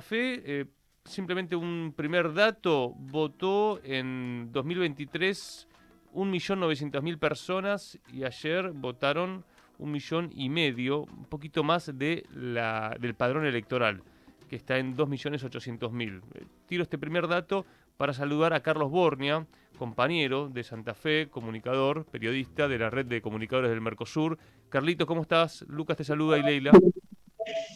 Fe, simplemente un primer dato, votó en 2023 1.900.000 personas y ayer votaron 1.500.000, un poquito más del padrón electoral, que está en 2.800.000. Tiro este primer dato para saludar a Carlos Bornia, compañero de Santa Fe, comunicador, periodista de la red de comunicadores del Mercosur. Carlito, ¿cómo estás? Lucas te saluda y Leila.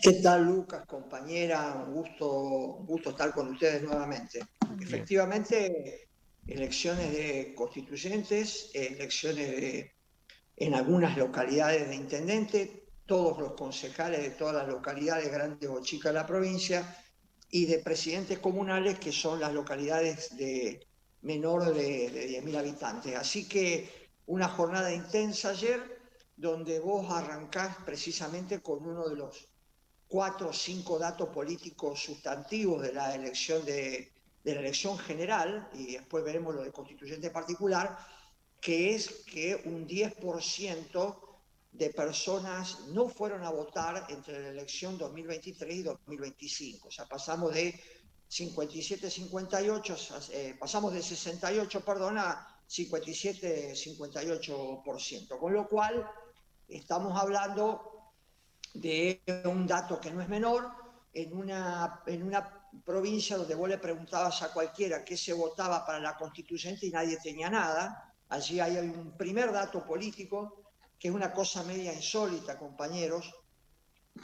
¿Qué tal, Lucas, compañera? Un gusto estar con ustedes nuevamente. Bien. Efectivamente, elecciones de constituyentes, en algunas localidades de intendente, todos los concejales de todas las localidades, grandes o chicas de la provincia, y de presidentes comunales, que son las localidades de menor de 10.000 habitantes. Así que una jornada intensa ayer, donde vos arrancás precisamente con uno de los 4 o 5 datos políticos sustantivos de la elección de la elección general, y después veremos lo de constituyente particular, que es que un 10% de personas no fueron a votar entre la elección 2023 y 2025. O sea, pasamos de 57-58, pasamos de 68, perdón, a 57-58%. Con lo cual, estamos hablando de un dato que no es menor, en una provincia donde vos le preguntabas a cualquiera qué se votaba para la constituyente y nadie tenía nada. Allí hay un primer dato político, que es una cosa media insólita, compañeros,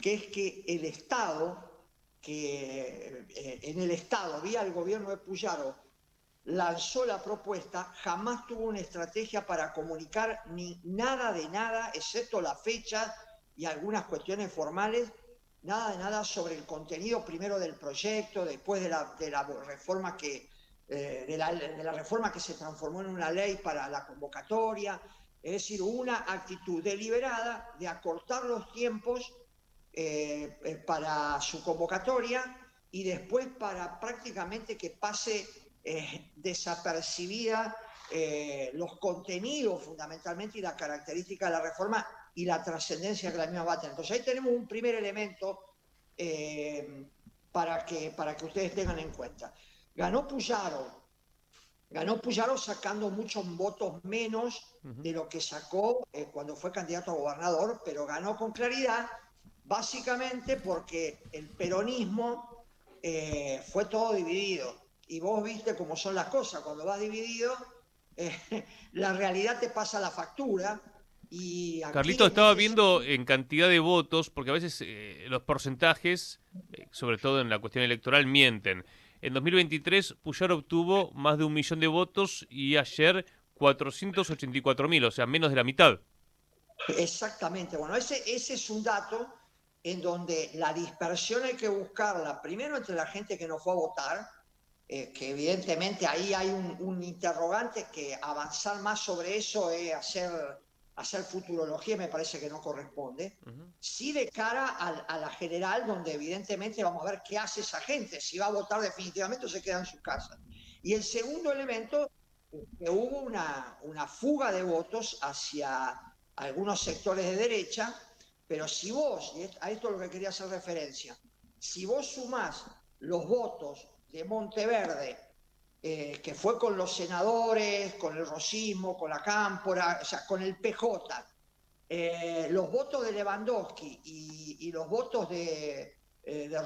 que es que el Estado, en el Estado, vía el gobierno de Puyaro, lanzó la propuesta, jamás tuvo una estrategia para comunicar ni nada de nada, excepto la fecha y algunas cuestiones formales, nada de nada sobre el contenido primero del proyecto, después de la reforma de la reforma que se transformó en una ley para la convocatoria. Es decir, una actitud deliberada de acortar los tiempos para su convocatoria, y después para prácticamente que pase desapercibida los contenidos fundamentalmente y la característica de la reforma y la trascendencia que la misma va a tener. Entonces ahí tenemos un primer elemento eh, para que ustedes tengan en cuenta. Ganó Puyaro, Ganó Puyaro sacando muchos votos menos Ujú. de lo que sacó cuando fue candidato a gobernador, pero ganó con claridad, básicamente porque el peronismo fue todo dividido. Y vos viste cómo son las cosas, cuando vas dividido, eh, la realidad te pasa la factura. Y aquí Carlito, en estaba este viendo sentido, en cantidad de votos, porque a veces los porcentajes, sobre todo en la cuestión electoral, mienten. En 2023, Puyar obtuvo más de 1.000.000 de votos y ayer 484.000, o sea, menos de la mitad. exactamente, bueno, ese es un dato en donde la dispersión hay que buscarla primero entre la gente que no fue a votar, que evidentemente ahí hay un interrogante, que avanzar más sobre eso es hacer futurología, me parece que no corresponde. Ujú. Sí, de cara a la general, donde evidentemente vamos a ver qué hace esa gente, si va a votar definitivamente o se queda en su casa. Y el segundo elemento, que hubo una fuga de votos hacia algunos sectores de derecha, pero si vos, y a esto es lo que quería hacer referencia, si vos sumás los votos de Monteverde, que fue con los senadores, con el rosismo, con la cámpora, o sea, con el PJ, los votos de Lewandowski y los votos de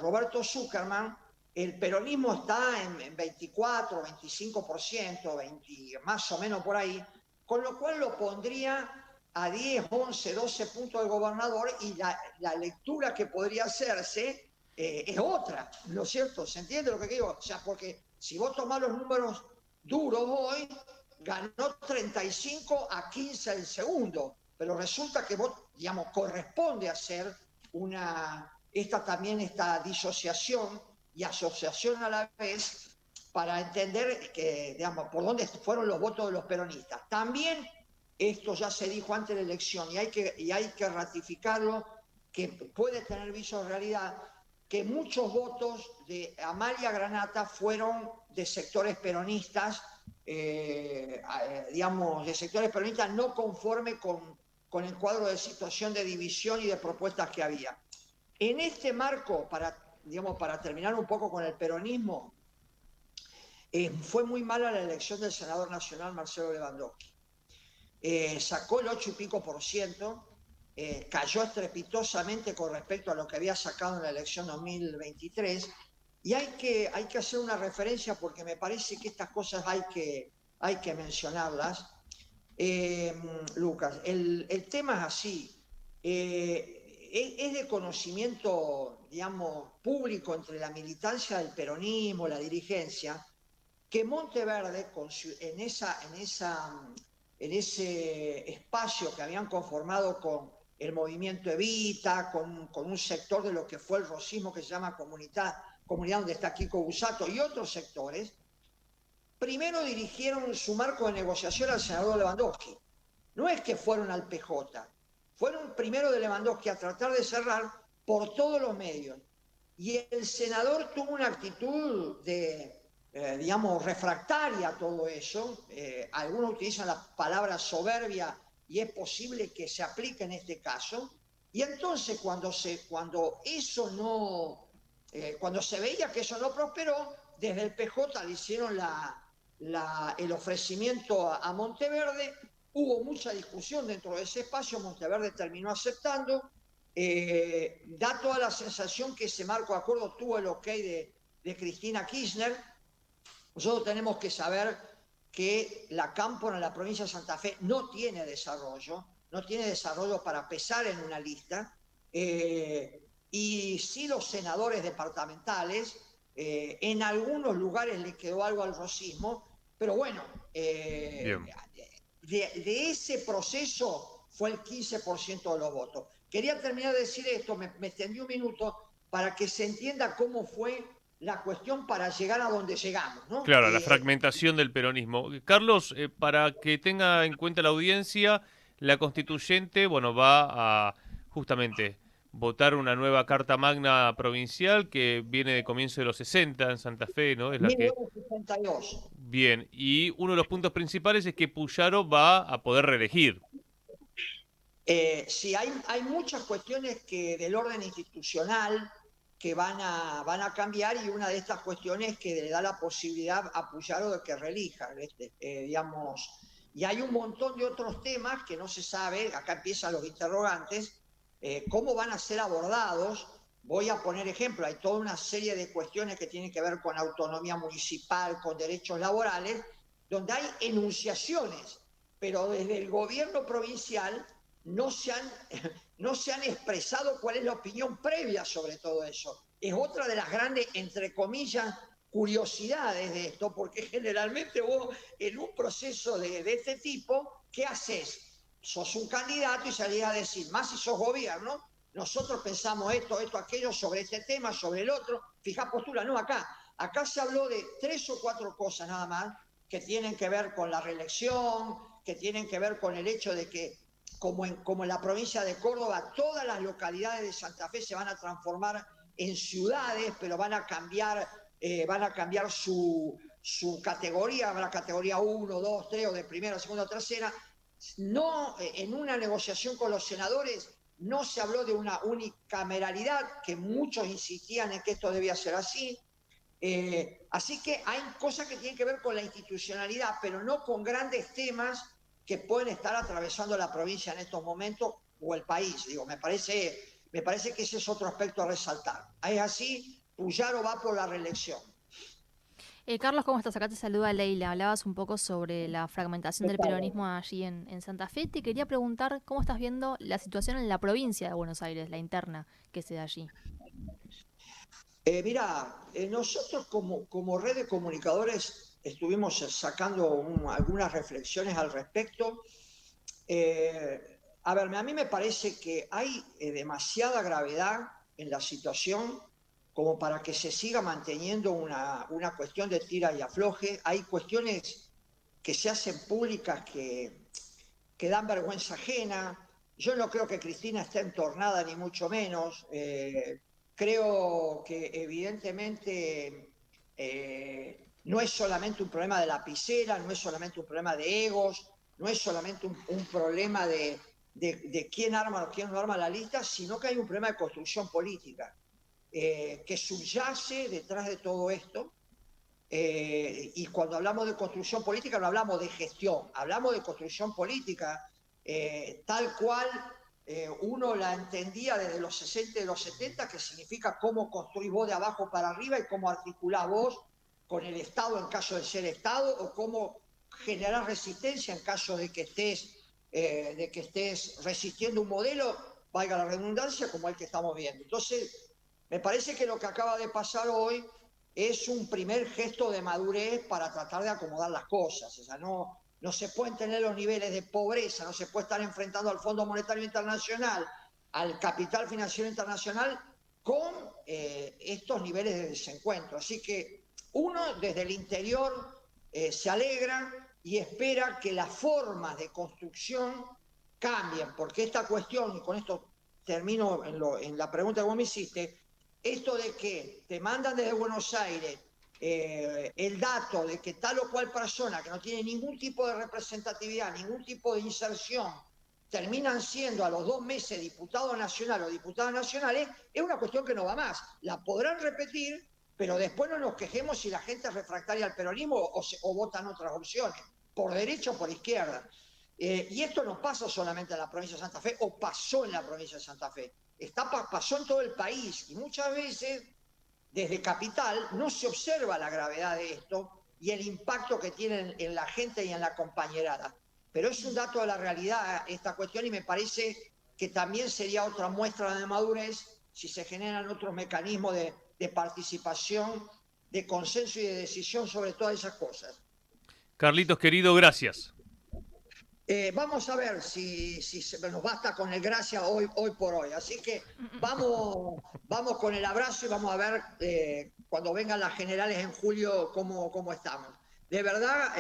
Roberto Zuckerman, el peronismo está en 24, 25%, 20, más o menos por ahí, con lo cual lo pondría a 10, 11, 12 puntos del gobernador, y la lectura que podría hacerse es otra, ¿no es cierto? ¿Se entiende lo que digo? O sea, porque si vos tomás los números duros hoy, ganó 35-15 el segundo, pero resulta que vos, digamos, corresponde hacer esta disociación y asociación a la vez, para entender que, digamos, por dónde fueron los votos de los peronistas. También esto ya se dijo antes de la elección, y hay que ratificarlo, que puede tener viso de realidad, que muchos votos de Amalia Granata fueron de sectores peronistas, digamos, de sectores peronistas no conforme con el cuadro de situación de división y de propuestas que había. En este marco, para digamos, para terminar un poco con el peronismo, fue muy mala la elección del senador nacional Marcelo Lewandowski. Sacó el 8 y pico por ciento, cayó estrepitosamente con respecto a lo que había sacado en la elección 2023, y hay que hacer una referencia porque me parece que estas cosas hay que mencionarlas. Lucas, el tema es así. Es de conocimiento, digamos, público entre la militancia del peronismo, la dirigencia, que Monteverde, en ese espacio que habían conformado con el movimiento Evita, con un sector de lo que fue el rosismo que se llama comunidad donde está Kiko Busato y otros sectores, primero dirigieron su marco de negociación al senador Lewandowski. No es que fueron al PJ, fueron primero de Lewandowski a tratar de cerrar por todos los medios. Y el senador tuvo una actitud digamos, refractaria a todo eso. Algunos utilizan la palabra soberbia y es posible que se aplique en este caso. Y entonces cuando se veía que eso no prosperó, desde el PJ le hicieron el ofrecimiento a Monteverde. Hubo mucha discusión dentro de ese espacio, Monteverde terminó aceptando. Da toda la sensación que ese marco de acuerdo tuvo el ok de Cristina Kirchner. Nosotros tenemos que saber que la Cámpora en la provincia de Santa Fe no tiene desarrollo para pesar en una lista, y sí los senadores departamentales, en algunos lugares le quedó algo al rosismo, pero bueno, de ese proceso fue el 15% de los votos. Quería terminar de decir esto, me extendí un minuto para que se entienda cómo fue la cuestión para llegar a donde llegamos, ¿no? Claro, la fragmentación del peronismo. Carlos, para que tenga en cuenta la audiencia, la constituyente, bueno, va a justamente votar una nueva Carta Magna provincial que viene de comienzo de los 60 en Santa Fe, ¿no? Es la que... 1962. Bien, y uno de los puntos principales es que Puyaro va a poder reelegir. Sí, hay muchas cuestiones del orden institucional que van a cambiar, y una de estas cuestiones que le da la posibilidad a Puyaro de que reelija, digamos. Y hay un montón de otros temas que no se sabe, acá empiezan los interrogantes, cómo van a ser abordados. Voy a poner ejemplo, hay toda una serie de cuestiones que tienen que ver con autonomía municipal, con derechos laborales, donde hay enunciaciones, pero desde el gobierno provincial no se han expresado cuál es la opinión previa sobre todo eso. Es otra de las grandes, entre comillas, curiosidades de esto, porque generalmente vos en un proceso de este tipo, ¿qué haces? Sos un candidato y salís a decir, más si sos gobierno, nosotros pensamos esto, aquello, sobre este tema, sobre el otro, fijá postura. No, acá se habló de 3 o 4 cosas nada más que tienen que ver con la reelección, que tienen que ver con el hecho de que como en la provincia de Córdoba, todas las localidades de Santa Fe se van a transformar en ciudades, pero van a cambiar su categoría, habrá categoría 1, 2, 3 o de primera, segunda o tercera. No, en una negociación con los senadores no se habló de una unicameralidad, que muchos insistían en que esto debía ser así. Así que hay cosas que tienen que ver con la institucionalidad, pero no con grandes temas que pueden estar atravesando la provincia en estos momentos o el país. Digo, me parece que ese es otro aspecto a resaltar. Es así, Puyaro va por la reelección. Carlos, ¿cómo estás? Acá te saluda Leila. Hablabas un poco sobre la fragmentación del peronismo allí en Santa Fe. Te quería preguntar cómo estás viendo la situación en la provincia de Buenos Aires, la interna que se da allí. Mirá, nosotros como red de comunicadores estuvimos sacando algunas reflexiones al respecto. A ver, a mí me parece que hay demasiada gravedad en la situación como para que se siga manteniendo una cuestión de tira y afloje. Hay cuestiones que se hacen públicas que dan vergüenza ajena. Yo no creo que Cristina esté entornada, ni mucho menos. Creo que evidentemente no es solamente un problema de lapicera, no es solamente un problema de egos, no es solamente un problema de quién arma o quién no arma la lista, sino que hay un problema de construcción política. que subyace detrás de todo esto. Y cuando hablamos de construcción política no hablamos de gestión, hablamos de construcción política tal cual uno la entendía desde los 60 y los 70, que significa cómo construir vos de abajo para arriba y cómo articular vos con el Estado en caso de ser Estado, o cómo generar resistencia en caso de que estés resistiendo un modelo, valga la redundancia, como el que estamos viendo. Entonces, me parece que lo que acaba de pasar hoy es un primer gesto de madurez para tratar de acomodar las cosas. O sea, no se pueden tener los niveles de pobreza, no se puede estar enfrentando al Fondo Monetario Internacional, al capital financiero internacional, con estos niveles de desencuentro. Así que uno desde el interior se alegra y espera que las formas de construcción cambien, porque esta cuestión, y con esto termino en la pregunta que vos me hiciste, esto de que te mandan desde Buenos Aires el dato de que tal o cual persona que no tiene ningún tipo de representatividad, ningún tipo de inserción, terminan siendo a los 2 meses diputado nacional o diputadas nacionales, es una cuestión que no va más. La podrán repetir, pero después no nos quejemos si la gente es refractaria al peronismo o votan otras opciones, por derecha o por izquierda. Y esto no pasa solamente en la provincia de Santa Fe, o pasó en la provincia de Santa Fe. Pasó en todo el país, y muchas veces desde Capital no se observa la gravedad de esto y el impacto que tiene en la gente y en la compañerada. Pero es un dato de la realidad esta cuestión, y me parece que también sería otra muestra de madurez si se generan otros mecanismos de participación, de consenso y de decisión sobre todas esas cosas. Carlitos, querido, gracias. Vamos a ver si nos basta con el gracias hoy por hoy. Así que vamos con el abrazo y vamos a ver cuando vengan las generales en julio cómo estamos. De verdad,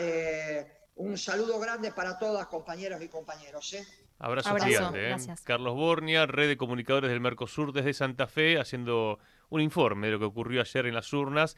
un saludo grande para todas, compañeros y compañeros. Abrazo Abrazo, gigante, ¿eh? gracias. Carlos Bornia, Red de Comunicadores del Mercosur desde Santa Fe, haciendo un informe de lo que ocurrió ayer en las urnas.